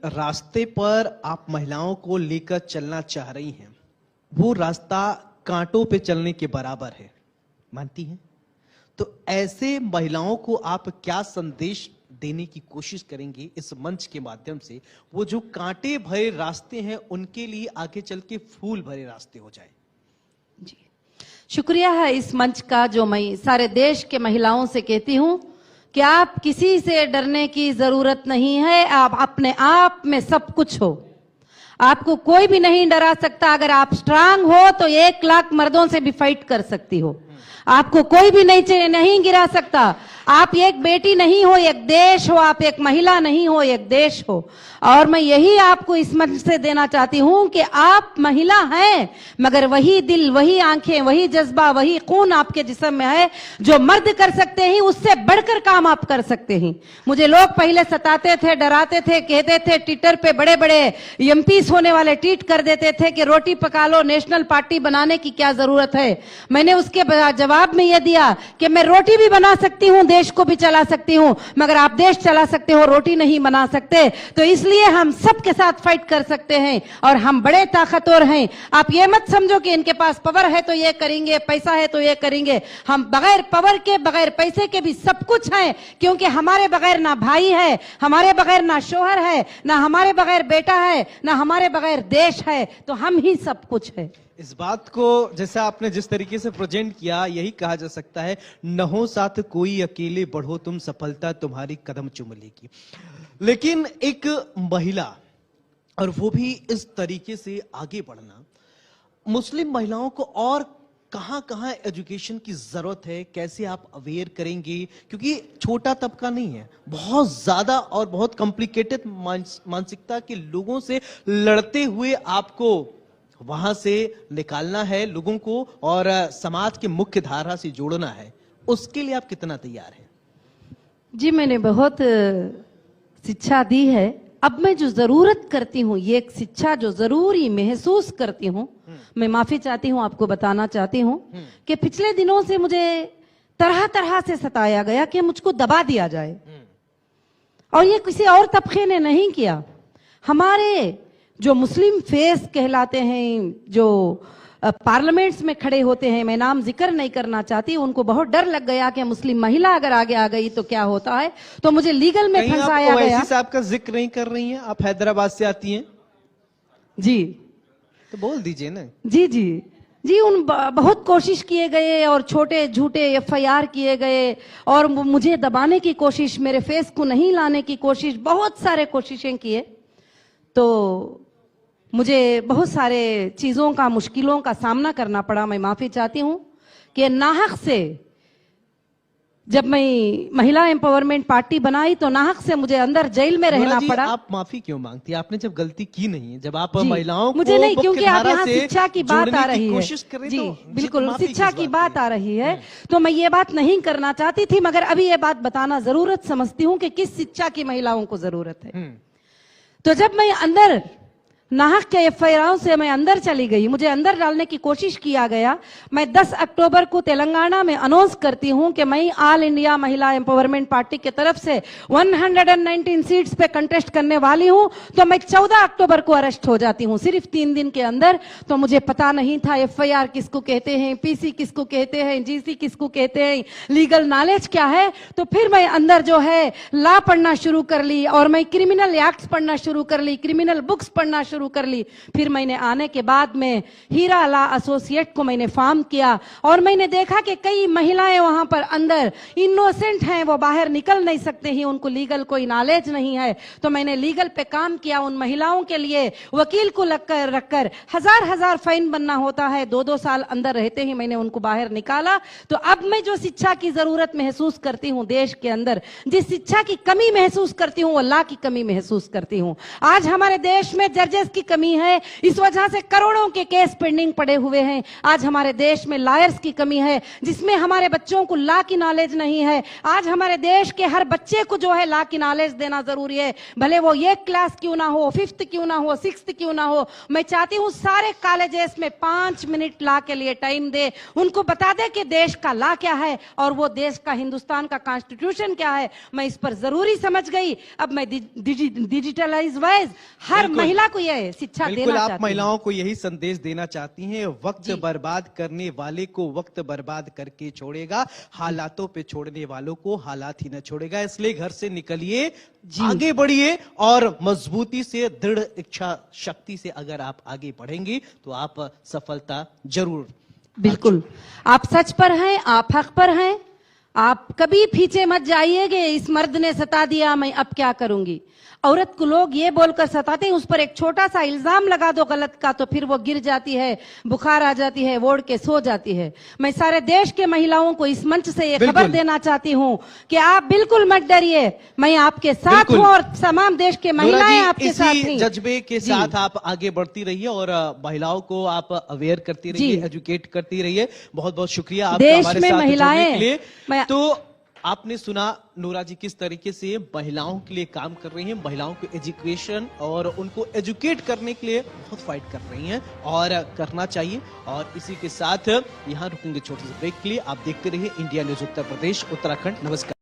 रास्ते पर आप महिलाओं को लेकर चलना चाह रही हैं, वो रास्ता कांटों पे चलने के बराबर है, मानती हैं? तो ऐसे महिलाओं को आप क्या संदेश देने की कोशिश करेंगे इस मंच के माध्यम से, वो जो कांटे भरे रास्ते हैं उनके लिए आगे चल के फूल भरे रास्ते हो जाए? जी, शुक्रिया है इस मंच का, जो मैं सारे देश के महिलाओं से कहती हूं कि आप किसी से डरने की जरूरत नहीं है। आप अपने आप में सब कुछ हो, आपको कोई भी नहीं डरा सकता। अगर आप स्ट्रांग हो तो 1 लाख मर्दों से भी फाइट कर सकती हो, आपको कोई भी नहीं गिरा सकता। आप एक बेटी नहीं हो, एक देश हो। आप एक महिला नहीं हो, एक देश हो। और मैं यही आपको इस मंच से देना चाहती हूं कि आप महिला हैं, मगर वही दिल, वही आंखें, वही जज्बा, वही खून आपके जिस्म में है जो मर्द कर सकते हैं, उससे बढ़कर काम आप कर सकते हैं। मुझे लोग पहले सताते थे, डराते थे, कहते थे, ट्विटर पे बड़े बड़े एमपीस होने वाले ट्वीट कर देते थे कि रोटी पका लो, नेशनल पार्टी बनाने की क्या जरूरत है। मैंने उसके जवाब में यह दिया कि मैं रोटी भी बना सकती हूं, देश को भी चला सकती हूं, मगर आप देश चला सकते हो, रोटी नहीं बना सकते। तो इसलिए हम सबके साथ फाइट कर सकते हैं और हम बड़े ताकतवर हैं। आप ये मत समझो कि इनके पास पावर है तो ये करेंगे, पैसा है तो ये करेंगे। हम बगैर पावर के, बगैर पैसे के भी सब कुछ हैं, क्योंकि हमारे बगैर ना भाई है, हमारे बगैर ना शोहर है, ना हमारे बगैर बेटा है, ना हमारे बगैर देश है। तो हम ही सब कुछ है। इस बात को जैसा आपने जिस तरीके से प्रेजेंट किया, यही कहा जा सकता है, न हो साथ कोई, अकेले बढ़ो तुम, सफलता तुम्हारी कदम चूम लेगी। लेकिन एक महिला, और वो भी इस तरीके से आगे बढ़ना, मुस्लिम महिलाओं को और कहां एजुकेशन की जरूरत है, कैसे आप अवेयर करेंगे? क्योंकि छोटा तबका नहीं है, बहुत ज्यादा और बहुत कॉम्प्लिकेटेड मानसिकता के लोगों से लड़ते हुए आपको वहां से निकालना है लोगों को और समाज के मुख्य धारा से जोड़ना है। उसके लिए आप कितना तैयार हैं? जी, मैंने बहुत शिक्षा दी है। अब मैं जो जरूरत करती हूँ, ये एक शिक्षा जो जरूरी महसूस करती हूँ, मैं माफी चाहती हूँ, आपको बताना चाहती हूँ कि पिछले दिनों से मुझे तरह तरह से सताया गया कि मुझको दबा दिया जाए, और ये किसी और तबके ने नहीं किया। हमारे जो मुस्लिम फेस कहलाते हैं, जो पार्लियामेंट्स में खड़े होते हैं, मैं नाम जिक्र नहीं करना चाहती, उनको बहुत डर लग गया कि मुस्लिम महिला अगर आगे आ गई तो क्या होता है, तो मुझे लीगल में फंसाया गया। आप साहब का जिक्र नहीं कर रही हैं, आप हैदराबाद से आती हैं जी, तो बोल दीजिए ना। जी जी जी, उन बहुत कोशिश किए गए और छोटे झूठे FIR किए गए और मुझे दबाने की कोशिश, मेरे फेस को नहीं लाने की कोशिश, बहुत सारे कोशिशें किए। तो मुझे बहुत सारे चीजों का, मुश्किलों का सामना करना पड़ा। मैं माफी चाहती हूं कि नाहक से जब मैं महिला एम्पावरमेंट पार्टी बनाई तो नाहक से मुझे अंदर जेल में रहना पड़ा। आप माफी क्यों मांगती हैं? आपने जब गलती की नहीं है, जब आप महिलाओं को मुझे नहीं, क्योंकि आप यहाँ शिक्षा की बात आ रही है। जी तो बिल्कुल, शिक्षा की बात आ रही है, तो मैं ये बात नहीं करना चाहती थी, मगर अभी ये बात बताना जरूरत समझती हूँ कि किस शिक्षा की महिलाओं को जरूरत है। तो जब मैं अंदर नाहक के FIR से मैं अंदर चली गई, मुझे अंदर डालने की कोशिश किया गया। मैं 10 अक्टूबर को तेलंगाना में अनाउंस करती हूं कि मैं ऑल इंडिया महिला एम्पावरमेंट पार्टी की तरफ से 119 सीट्स पे कंटेस्ट करने वाली हूं। तो मैं 14 अक्टूबर को अरेस्ट हो जाती हूं, सिर्फ 3 दिन के अंदर। तो मुझे पता नहीं था FIR किसको कहते हैं, PC किसको कहते हैं, GC किसको कहते हैं, लीगल नॉलेज क्या है। तो फिर मैं अंदर जो है लॉ पढ़ना शुरू कर ली और मैं क्रिमिनल एक्ट्स पढ़ना शुरू कर ली, क्रिमिनल बुक्स पढ़ना शुरू कर ली। फिर मैंने आने के बाद में हीरा लॉ एसोसिएट को मैंने फॉर्म किया और मैंने देखा कि कई महिलाएं वहां पर अंदर इनोसेंट हैं, वो बाहर निकल नहीं सकते हैं, उनको लीगल कोई नॉलेज नहीं है। तो मैंने लीगल पे काम किया, उन महिलाओं के लिए वकील को रखकर हजार फाइन बनना होता है, 2-2 साल अंदर रहते ही मैंने उनको बाहर निकाला। तो अब मैं जो शिक्षा की जरूरत महसूस करती हूँ देश के अंदर, जिस शिक्षा की कमी महसूस करती हूँ, वो लॉ की कमी महसूस करती हूँ। आज हमारे देश में जजेस जस्टिस की कमी है, इस वजह से करोड़ों के केस पेंडिंग पड़े हुए हैं। आज हमारे देश में लॉयर्स की कमी है, जिसमें हमारे बच्चों को लॉ की नॉलेज नहीं है। आज हमारे देश के हर बच्चे को जो है लॉ की नॉलेज देना जरूरी है, भले वो 1 क्लास क्यों ना हो, 5th क्यों ना हो, 6th क्यों ना हो। मैं चाहती हूँ सारे कॉलेजेस में 5 मिनट लॉ के लिए टाइम दे, उनको बता दे कि देश का लॉ क्या है और वो देश का, हिंदुस्तान का कॉन्स्टिट्यूशन क्या है। मैं इस पर जरूरी समझ गई। अब मैं डिजिटलाइज वाइज हर महिला को यह शिक्षा देना बिल्कुल, चाहती आप हूँ। महिलाओं को यही संदेश देना चाहती हैं, वक्त बर्बाद करने वाले को वक्त बर्बाद करके छोड़ेगा, हालातों पे छोड़ने वालों को हालात ही न छोड़ेगा। इसलिए घर से निकलिए, आगे बढ़िए और मजबूती से, दृढ़ इच्छा शक्ति से अगर आप आगे बढ़ेंगे तो आप सफलता जरूर। बिल्कुल, आप सच पर हैं, आप हक पर हैं। आप कभी पीछे मत जाइएगे, इस मर्द ने सता दिया, मैं अब क्या करूंगी। औरत को लोग ये बोलकर सताते हैं, उस पर एक छोटा सा इल्जाम लगा दो गलत का तो फिर वो गिर जाती है, बुखार आ जाती है, ओढ़ के सो जाती है। मैं सारे देश के महिलाओं को इस मंच से ये खबर देना चाहती हूँ कि आप बिल्कुल मत डरिए, मैं आपके साथ हूँ और तमाम देश के महिलाएं आपके साथ हैं। जज्बे के साथ आप आगे बढ़ती रहिए और महिलाओं को आप अवेयर करती रहिए, एजुकेट करती रहिए। बहुत बहुत शुक्रिया आपका देश हमारे में साथ महिलाएं जुड़ने के लिए। तो आपने सुना नूरा जी किस तरीके से महिलाओं के लिए काम कर रही हैं, महिलाओं को एजुकेशन और उनको एजुकेट करने के लिए बहुत फाइट कर रही हैं और करना चाहिए। और इसी के साथ यहाँ रुकेंगे छोटे से ब्रेक के लिए। आप देखते रहिए इंडिया न्यूज उत्तर प्रदेश उत्तराखंड। नमस्कार।